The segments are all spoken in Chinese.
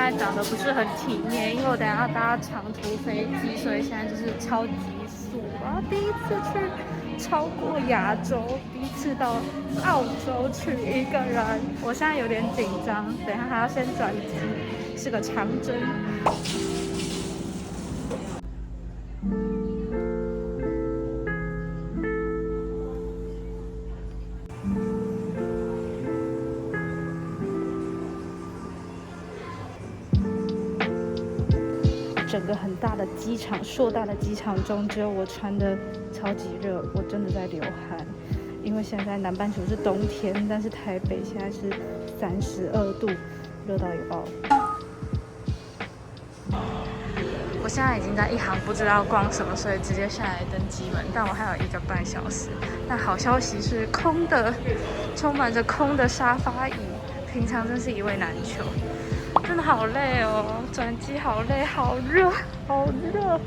在长得不是很体面，因为我等一下要搭长途飞机，所以现在就是超级速。我要第一次去超过亚洲，第一次到澳洲去一个人，我现在有点紧张，等一下还要先转机，是个长征。整个很大的机场，硕大的机场中，只有我穿的超级热，我真的在流汗。因为现在南半球是冬天，但是台北现在是32度，热到有爆。我现在已经在一行不知道逛什么，所以直接下来登机门。但我还有1个半小时。但好消息是空的，充满着空的沙发椅，平常真是一位难求。真的好累哦，转机好累，好热，好热。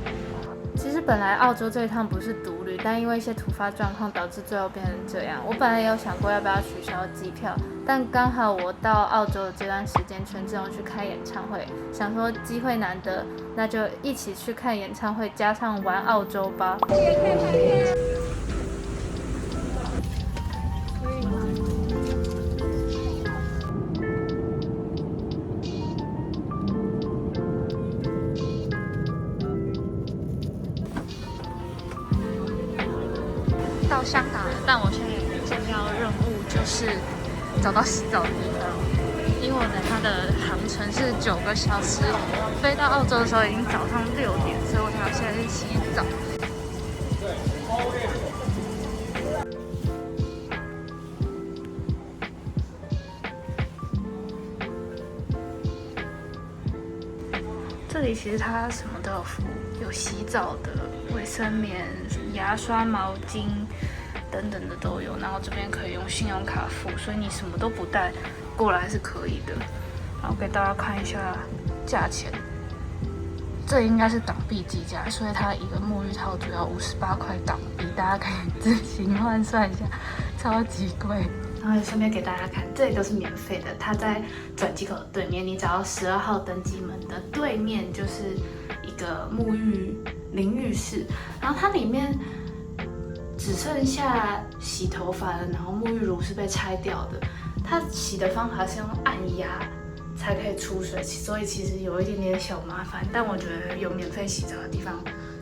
其实本来澳洲这一趟不是独旅，但因为一些突发状况导致最后变成这样。我本来也有想过要不要取消机票，但刚好我到澳洲的这段时间全自由去开演唱会，想说机会难得，那就一起去看演唱会，加上玩澳洲吧。到香港了，但我现在有个重要任务就是找到洗澡的地方，因为我的它的航程是9个小时，飞到澳洲的时候已经早上6点，所以我想要现在去洗澡。这里其实它什么都有服务，有洗澡的、卫生棉、牙刷、毛巾等等的都有。然后这边可以用信用卡付，所以你什么都不带过来是可以的。然后给大家看一下价钱，这应该是港币计价，所以它一个沐浴套组要58块港币，大家可以自行换算一下，超级贵。然后也顺便给大家看，这里都是免费的。它在转机口的对面，你只要12号登机门的对面就是一个沐浴淋浴室，然后它里面只剩下洗头发的，然后沐浴乳是被拆掉的。它洗的方法是用按压才可以出水，所以其实有一点点小麻烦。但我觉得有免费洗澡的地方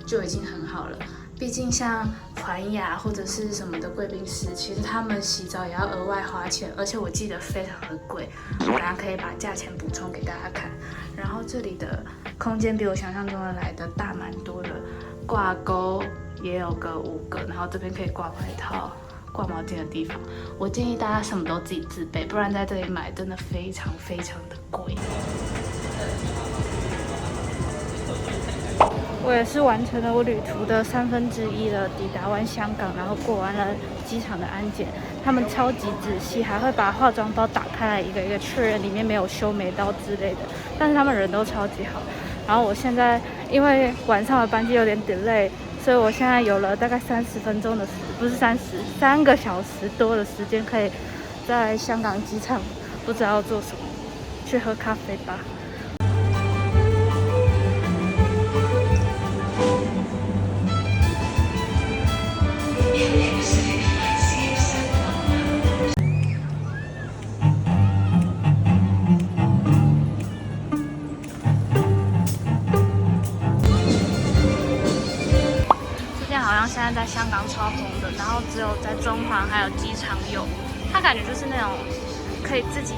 就已经很好了。毕竟像环雅或者是什么的贵宾室，其实他们洗澡也要额外花钱，而且我记得非常的贵。我等下可以把价钱补充给大家看。然后这里的空间比我想象中的来的大蛮多的，挂钩也有个5个，然后这边可以挂外套、挂毛巾的地方。我建议大家什么都自己自备，不然在这里买真的非常非常的贵。我也是完成了我旅途的1/3了，抵达完香港，然后过完了机场的安检，他们超级仔细，还会把化妆包打开来一个一个确认里面没有修眉刀之类的，但是他们人都超级好。然后我现在因为晚上的班机有点 delay， 所以我现在有了大概30分钟的不是3个小时多的时间，可以在香港机场不知道要做什么，去喝咖啡吧。现在在香港超红的，然后只有在中环还有机场有，它感觉就是那种可以自己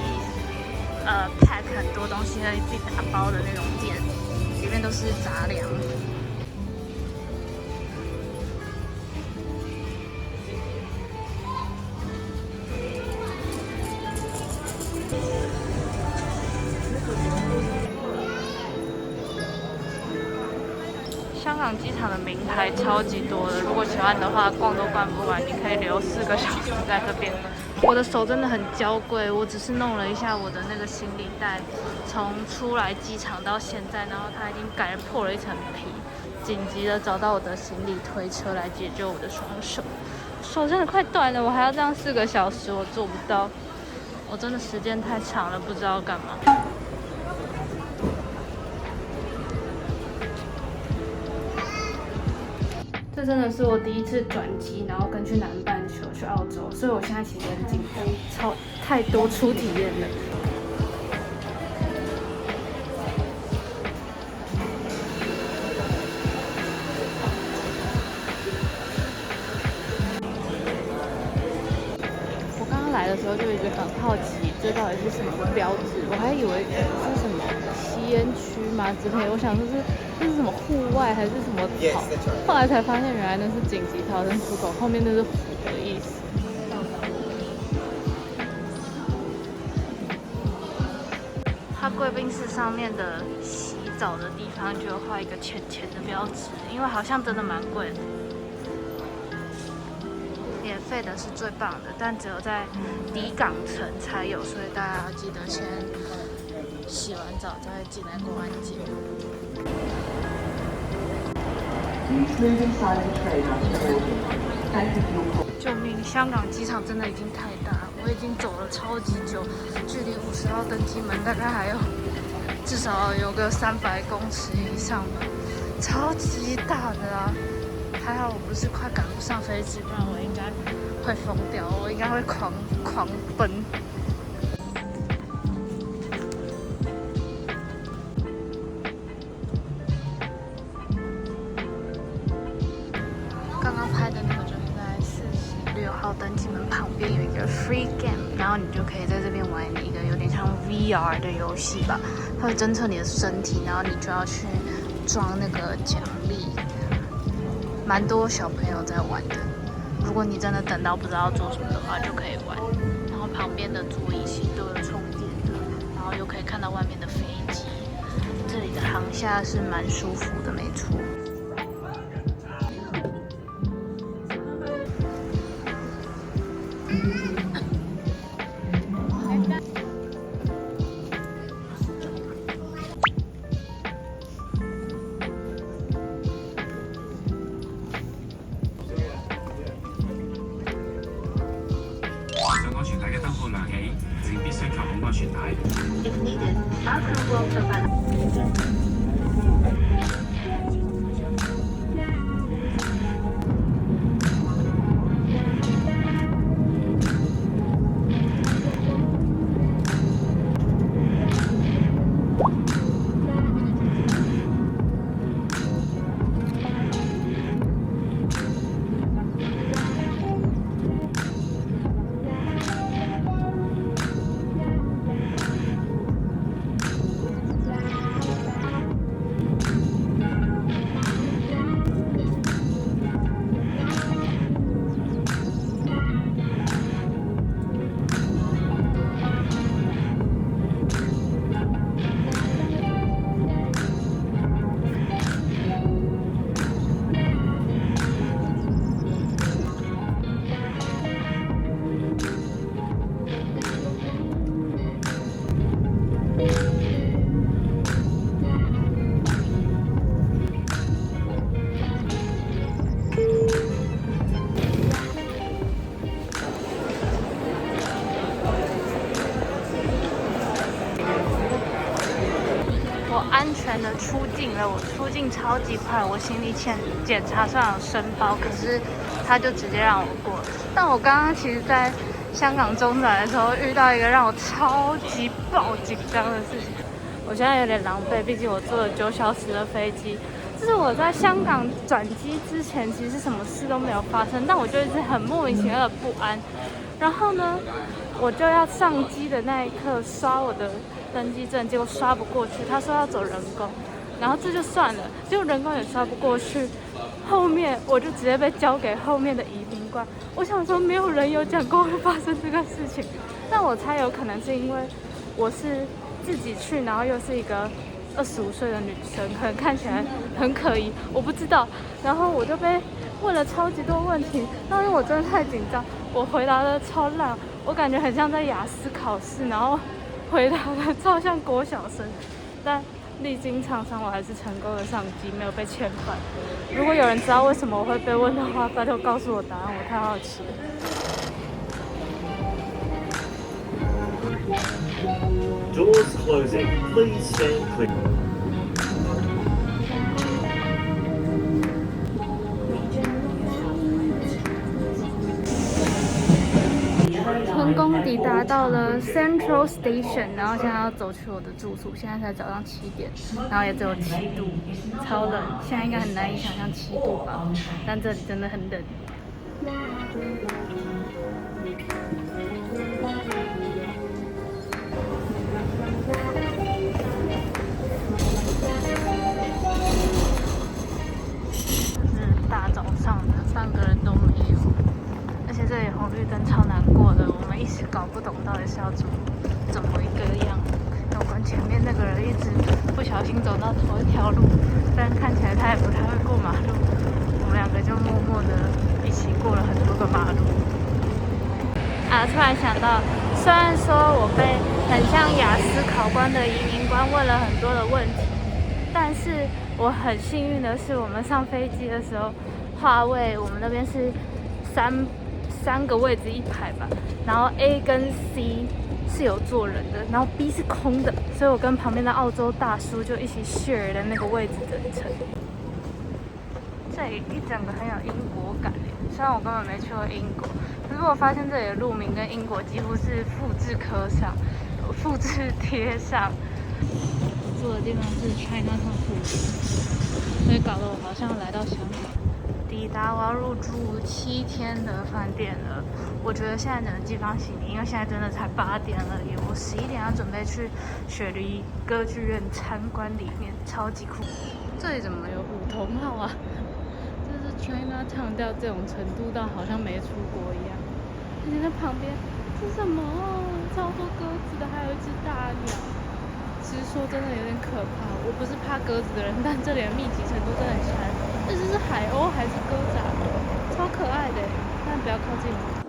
pack 很多东西，可以自己打包的那种店，里面都是杂粮。香港机场的名牌超级多的，如果喜欢的话，逛都逛不完。你可以留4个小时在这边。我的手真的很娇贵，我只是弄了一下我的那个行李袋，从出来机场到现在，然后它已经破了一层皮，紧急的找到我的行李推车来解救我的双手。手真的快断了，我还要这样4个小时，我做不到。我真的时间太长了，不知道干嘛。这真的是我第一次转机，然后跟去南半球去澳洲，所以我现在其实很紧张，太多初体验了。我刚刚来的时候就一直很好奇，这到底是什么标志？我还以为是什么吸烟区吗之类的，我想说这是什么户外还是什么草？后来才发现原来那是紧急逃生出口，后面那是虎的意思。它贵宾室上面的洗澡的地方就画一个钱的标志，因为好像真的蛮贵的。免费的是最棒的，但只有在离港层才有，所以大家要记得先洗完澡再进来过安检。救命！香港机场真的已经太大，我已经走了超级久，距离50号登机门大概还有至少有个300公尺以上吧，超级大的啊！还好我不是快赶不上飞机，不然我应该会疯掉，我应该会狂奔。刚刚拍的那个就是在46号登机门旁边有一个 free game， 然后你就可以在这边玩一个有点像 VR 的游戏吧，它会侦测你的身体，然后你就要去装那个奖励。蛮多小朋友在玩的，如果你真的等到不知道做什么的话，就可以玩。然后旁边的座椅其实都有充电的，然后又可以看到外面的飞机。这里的航厦是蛮舒服的，没错。安全帶嘅燈號亮起，請必須扣好安全帶。If needed, our crew will provide. 安全的出境了，我出境超级快，我行李检查虽然有申报，可是他就直接让我过。但我刚刚其实在香港中转的时候遇到一个让我超级爆紧张的事情，我现在有点狼狈，毕竟我坐了9小时的飞机。就是我在香港转机之前，其实什么事都没有发生，但我就一直很莫名其妙的不安。然后呢，我就要上机的那一刻刷我的登机证，结果刷不过去，他说要走人工，然后这就算了，结果人工也刷不过去，后面我就直接被交给后面的移民官。我想说没有人有讲过会发生这个事情，但我猜有可能是因为我是自己去，然后又是一个25岁的女生，可能看起来很可疑，我不知道。然后我就被问了超级多问题，但是我真的太紧张，我回答的超烂，我感觉很像在雅思考试，然后回答的超像国小生，但历经沧桑，我还是成功的上机，没有被遣返。如果有人知道为什么我会被问的话，拜托告诉我答案，我太好奇了。Doors closing. Please stand clear. 经抵达到了 Central Station， 然后现在要走去我的住宿。现在才早上7点，然后也只有7度，超冷。现在应该很难以想象7度吧，但这里真的很冷。大早上的，半个人都没有，而且这里红绿灯超难过的，我们一时搞不懂到底是要怎么一个样。有关前面那个人一直不小心走到同一条路，但看起来他也不太会过马路，我们2个就默默的一起过了很多个马路。突然想到，虽然说我被很像雅思考官的移民官问了很多的问题，但是我很幸运的是，我们上飞机的时候，话位我们那边是三个位置一排吧，然后 A 跟 C 是有坐人的，然后 B 是空的，所以我跟旁边的澳洲大叔就一起 share 的那个位置等层。这里一整个很有英国感耶，虽然我根本没去过英国，可是我发现这里的路名跟英国几乎是复制贴上。住的地方是 Chinatown 附近，所以搞得我好像来到香港。抵达我要入住7天的饭店了。我觉得现在整个地方行李，因为现在真的才8点而已，我11点要准备去雪梨歌剧院参观里面，超级酷。这里怎么有5同号啊？这是 Chinatown 到这种程度到好像没出国一样。而且那旁边是什么？超多鸽子的，还有一只大鸟。其实说真的有点可怕，我不是怕鸽子的人，但这里的密集程度真的很强。这是海鸥还是鸽子啊？超可爱的，但不要靠近我。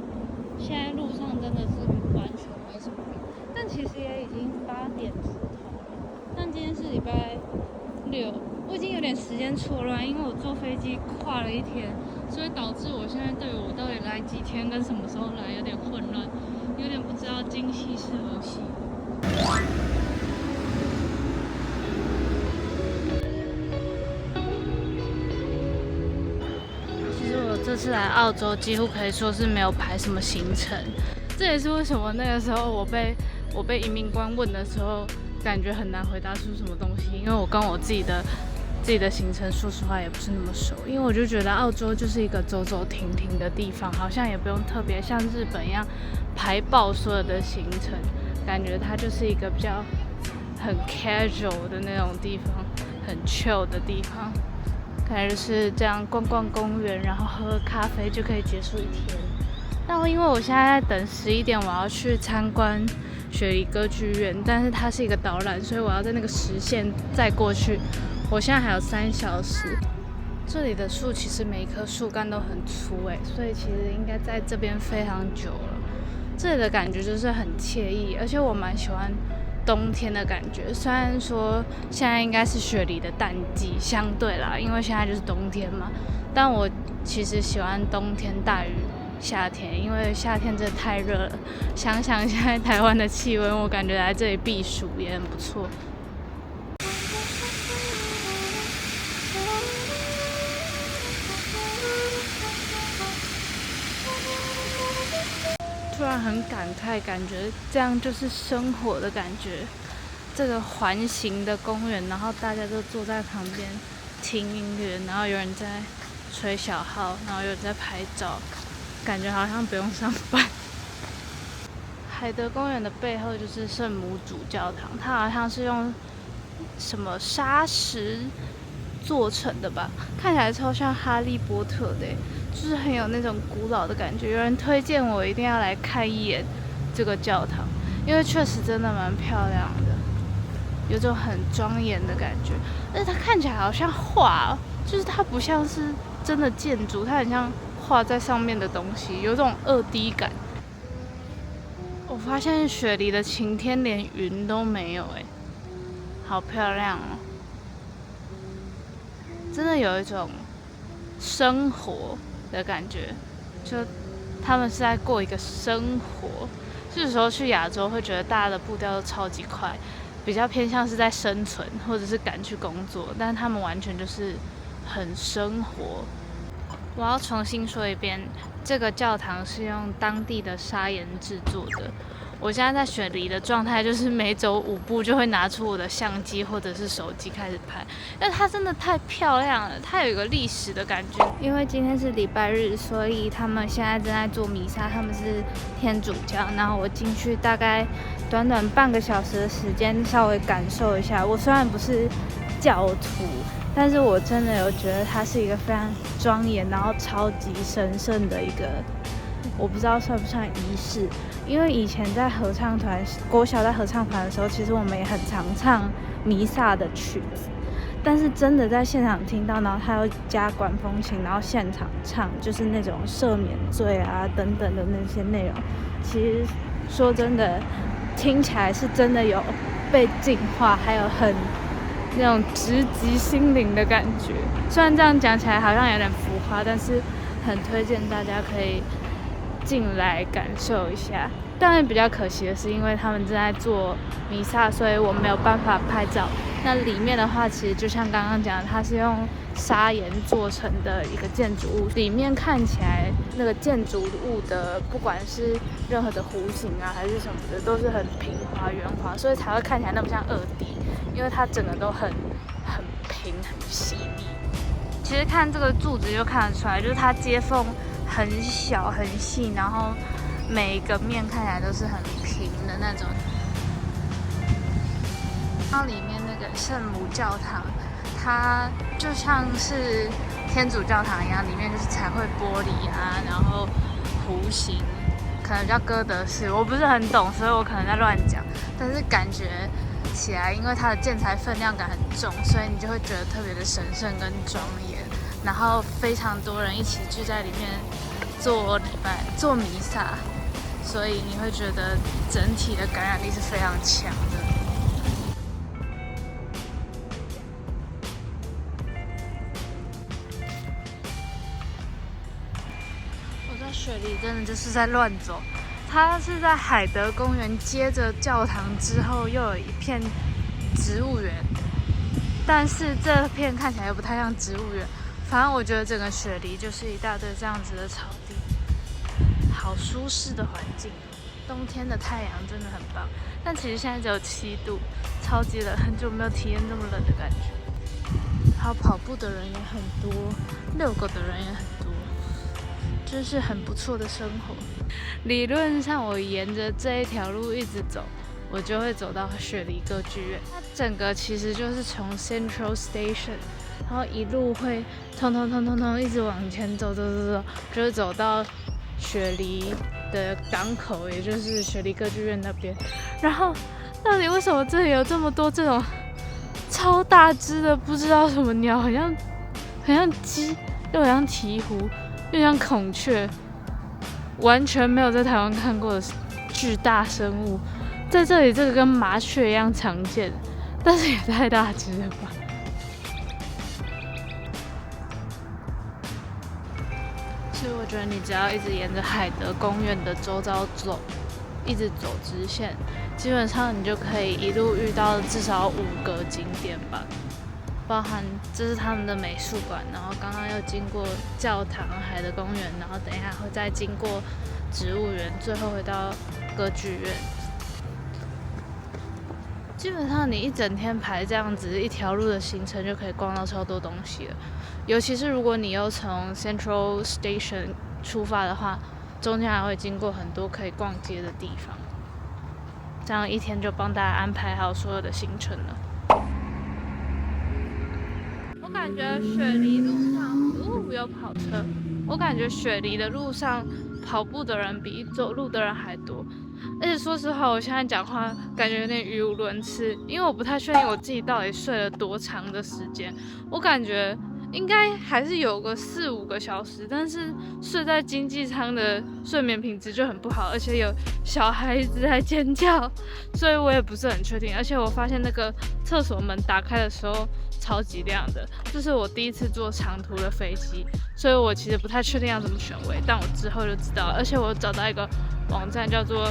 现在路上真的是完全没什么人，但其实也已经8点出头了。但今天是礼拜6，我已经有点时间错乱，因为我坐飞机跨了1天，所以导致我现在对我到底来几天跟什么时候来有点混乱，有点不知道今夕是何夕。这次来澳洲几乎可以说是没有排什么行程，这也是为什么那个时候我被移民官问的时候，感觉很难回答出什么东西，因为我跟我自己的行程说实话也不是那么熟，因为我就觉得澳洲就是一个走走停停的地方，好像也不用特别像日本一样排爆所有的行程，感觉它就是一个比较很 casual 的那种地方，很 chill 的地方。感觉是这样逛逛公园，然后喝咖啡就可以结束1天。但因为我现在在等11点，我要去参观雪梨歌剧院，但是它是一个导览，所以我要在那个时限再过去。我现在还有3小时。这里的树其实每一棵树干都很粗所以其实应该在这边非常久了。这里的感觉就是很惬意，而且我蛮喜欢冬天的感觉，虽然说现在应该是雪梨的淡季，相对啦，因为现在就是冬天嘛。但我其实喜欢冬天大于夏天，因为夏天真的太热了。想想现在台湾的气温，我感觉来这里避暑也很不错。突然很感慨，感觉这样就是生活的感觉。这个环形的公园，然后大家都坐在旁边听音乐，然后有人在吹小号，然后有人在拍照，感觉好像不用上班。海德公园的背后就是圣母主教堂，它好像是用什么砂石做成的吧，看起来超像哈利波特的，就是很有那种古老的感觉。有人推荐我一定要来看一眼这个教堂，因为确实真的蛮漂亮的，有种很庄严的感觉。但是它看起来好像画，就是它不像是真的建筑，它很像画在上面的东西，有种2D 感。我发现雪梨的晴天连云都没有好漂亮哦！真的有一种生活的感觉，就他们是在过一个生活。有时候去亚洲会觉得大家的步调都超级快，比较偏向是在生存或者是赶去工作，但他们完全就是很生活。我要重新说一遍，这个教堂是用当地的砂岩制作的。我现在在雪梨的状态就是每走5步就会拿出我的相机或者是手机开始拍，因为它真的太漂亮了，它有一个历史的感觉。因为今天是礼拜日，所以他们现在正在做弥撒，他们是天主教。然后我进去大概短短半个小时的时间，稍微感受一下。我虽然不是教徒，但是我真的有觉得它是一个非常庄严，然后超级神圣的一个，我不知道算不算仪式。因为以前在合唱团，国小在合唱团的时候，其实我们也很常唱弥撒的曲子，但是真的在现场听到，然后他又加管风琴，然后现场唱，就是那种赦免罪啊等等的那些内容，其实说真的，听起来是真的有被净化，还有很那种直击心灵的感觉。虽然这样讲起来好像有点浮夸，但是很推荐大家可以进来感受一下。当然比较可惜的是，因为他们正在做弥撒，所以我没有办法拍照。那里面的话，其实就像刚刚讲的，它是用砂岩做成的一个建筑物，里面看起来那个建筑物的不管是任何的弧形啊还是什么的，都是很平滑圆滑，所以才会看起来那么像2D，因为它整个都很平很细腻。其实看这个柱子就看得出来，就是它接缝很小很细，然后每一个面看起来都是很平的那种。然后里面那个圣母教堂，它就像是天主教堂一样，里面就是彩绘玻璃啊，然后弧形，可能叫哥德式，我不是很懂，所以我可能在乱讲。但是感觉起来，因为它的建材分量感很重，所以你就会觉得特别的神圣跟庄严。然后非常多人一起聚在里面做礼拜、做弥撒，所以你会觉得整体的感染力是非常强的。我在雪梨真的就是在乱走，它是在海德公园接着教堂之后又有一片植物园，但是这片看起来又不太像植物园。反正我觉得整个雪梨就是一大堆这样子的草地，好舒适的环境。冬天的太阳真的很棒，但其实现在只有7度，超级冷，很久没有体验这么冷的感觉。还有跑步的人也很多，遛狗的人也很多，真是很不错的生活。理论上我沿着这一条路一直走，我就会走到雪梨歌剧院。它整个其实就是从 Central Station， 然后一路会通一直往前走，就是走到雪梨的港口，也就是雪梨歌剧院那边。然后到底为什么这里有这么多这种超大只的不知道什么鸟，很像鸡，又很像鹈鹕，又像孔雀，完全没有在台湾看过的巨大生物，在这里这个跟麻雀一样常见，但是也太大只了吧。所以我觉得你只要一直沿着海德公园的周遭走，一直走直线，基本上你就可以一路遇到至少5个景点吧，包含这是他们的美术馆，然后刚刚又经过教堂、海德公园，然后等一下会再经过植物园，最后回到歌剧院。基本上你一整天排这样子一条路的行程，就可以逛到超多东西了。尤其是如果你又从 Central Station 出发的话，中间还会经过很多可以逛街的地方。这样一天就帮大家安排好所有的行程了。我感觉雪梨路上，有跑车。我感觉雪梨的路上跑步的人比走路的人还多。而且说实话，我现在讲话感觉有点语无伦次，因为我不太确定我自己到底睡了多长的时间。我感觉应该还是有个4-5个小时，但是睡在经济舱的睡眠品质就很不好，而且有小孩一直在尖叫，所以我也不是很确定。而且我发现那个厕所门打开的时候超级亮的，这是我第一次坐长途的飞机，所以我其实不太确定要怎么选位，但我之后就知道了。而且我找到一个网站叫做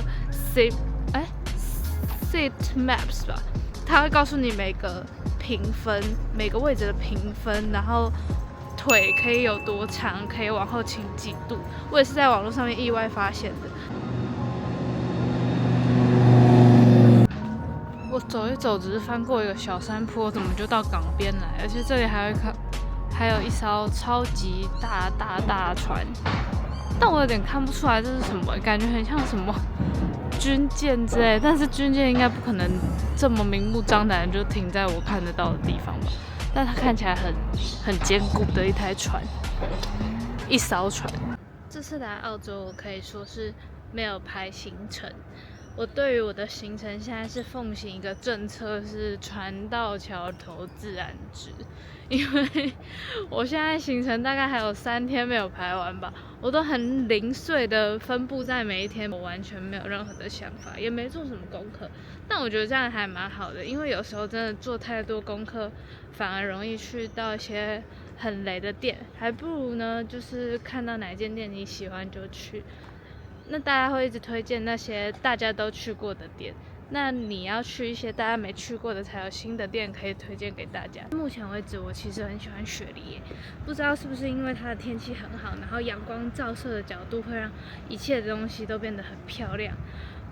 Seat Maps 吧，它会告诉你每个评分，每个位置的评分，然后腿可以有多长，可以往后倾几度。我也是在网络上面意外发现的。我走一走，只是翻过一个小山坡，怎么就到港边来？而且这里还有一艘超级大的船，但我有点看不出来这是什么，感觉很像什么军舰之类，但是军舰应该不可能这么明目张胆的就停在我看得到的地方吧？但它看起来很坚固的一台船，一艘船。这次来澳洲，我可以说是没有排行程。我对于我的行程现在是奉行一个政策，是船到桥头自然直。因为我现在行程大概还有3天没有排完吧，我都很零碎的分布在每一天，我完全没有任何的想法，也没做什么功课。但我觉得这样还蛮好的，因为有时候真的做太多功课，反而容易去到一些很雷的店，还不如呢就是看到哪间店你喜欢就去。那大家会一直推荐那些大家都去过的店，那你要去一些大家没去过的，才有新的店可以推荐给大家。目前为止，我其实很喜欢雪梨耶，不知道是不是因为它的天气很好，然后阳光照射的角度会让一切的东西都变得很漂亮。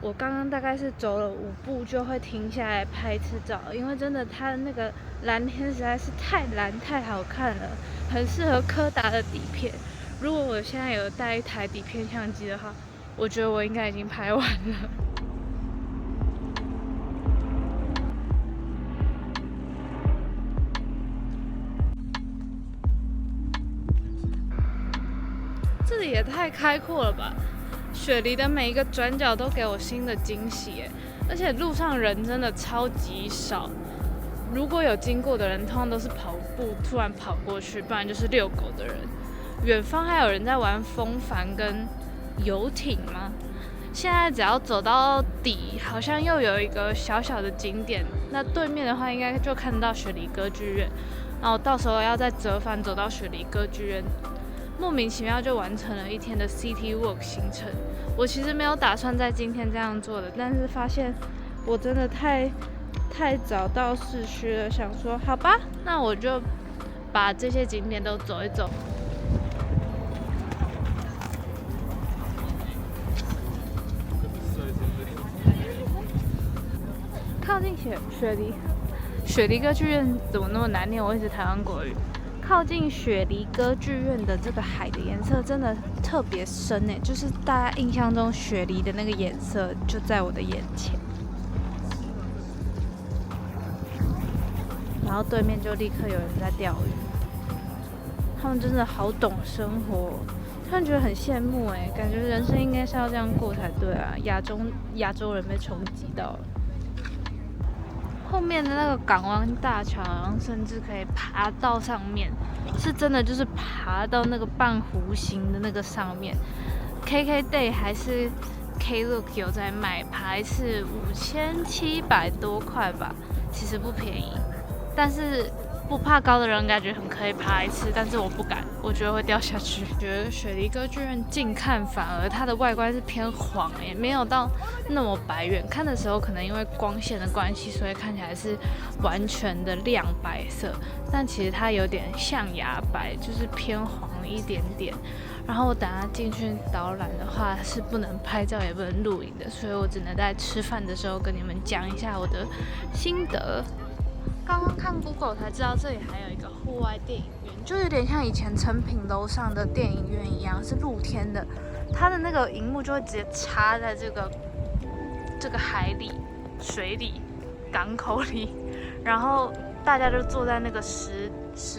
我刚刚大概是走了5步就会停下来拍一次照，因为真的它的那个蓝天实在是太蓝太好看了，很适合柯达的底片。如果我现在有带一台底片相机的话，我觉得我应该已经拍完了。这里也太开阔了吧！雪梨的每一个转角都给我新的惊喜耶，而且路上人真的超级少。如果有经过的人，通常都是跑步突然跑过去，不然就是遛狗的人。远方还有人在玩风帆跟游艇吗？现在只要走到底，好像又有一个小小的景点。那对面的话，应该就看得到雪梨歌剧院。然后到时候要再折返走到雪梨歌剧院，莫名其妙就完成了一天的 City Walk 行程。我其实没有打算在今天这样做的，但是发现我真的太早到市区了，想说好吧，那我就把这些景点都走一走。靠近雪梨歌剧院怎么那么难念？我一直台湾国语。靠近雪梨歌剧院的这个海的颜色真的特别深诶，就是大家印象中雪梨的那个颜色就在我的眼前。然后对面就立刻有人在钓鱼，他们真的好懂生活，突然觉得很羡慕诶，感觉人生应该是要这样过才对啊！亚洲人被冲击到了。后面的那个港湾大桥，好像甚至可以爬到上面，是真的就是爬到那个半弧形的那个上面。KKday 还是 Klook 有在卖，爬一次5700多块吧，其实不便宜。但是不怕高的人感觉很可以爬一次，但是我不敢，我觉得会掉下去。觉得雪梨歌剧院近看反而它的外观是偏黄，也没有到那么白。远看的时候可能因为光线的关系，所以看起来是完全的亮白色，但其实它有点象牙白，就是偏黄一点点。然后我等下进去导览的话是不能拍照也不能录影的，所以我只能在吃饭的时候跟你们讲一下我的心得。刚刚看 Google 才知道这里还有一个户外电影院，就有点像以前成品楼上的电影院一样，是露天的。它的那个荧幕就会直接插在这个海里、水里、港口里，然后大家就坐在那个石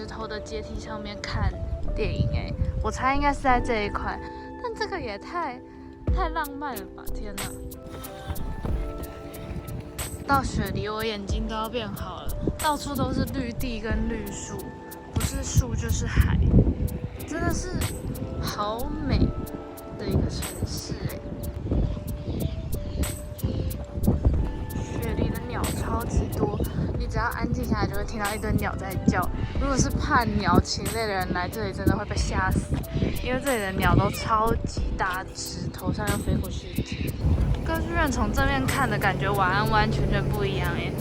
头的阶梯上面看电影。我猜应该是在这一块，但这个也太浪漫了吧！天哪！到雪梨，我眼睛都要变好了，到处都是绿地跟绿树，不是树就是海，真的是好美的一个城市雪梨的鸟超级多，你只要安静下来就会听到一堆鸟在叫。如果是怕鸟禽类的人来这里，真的会被吓死，因为这里的鸟都超级大只，头上又飞过去一只。歌剧院从正面看的感觉完全不一样耶。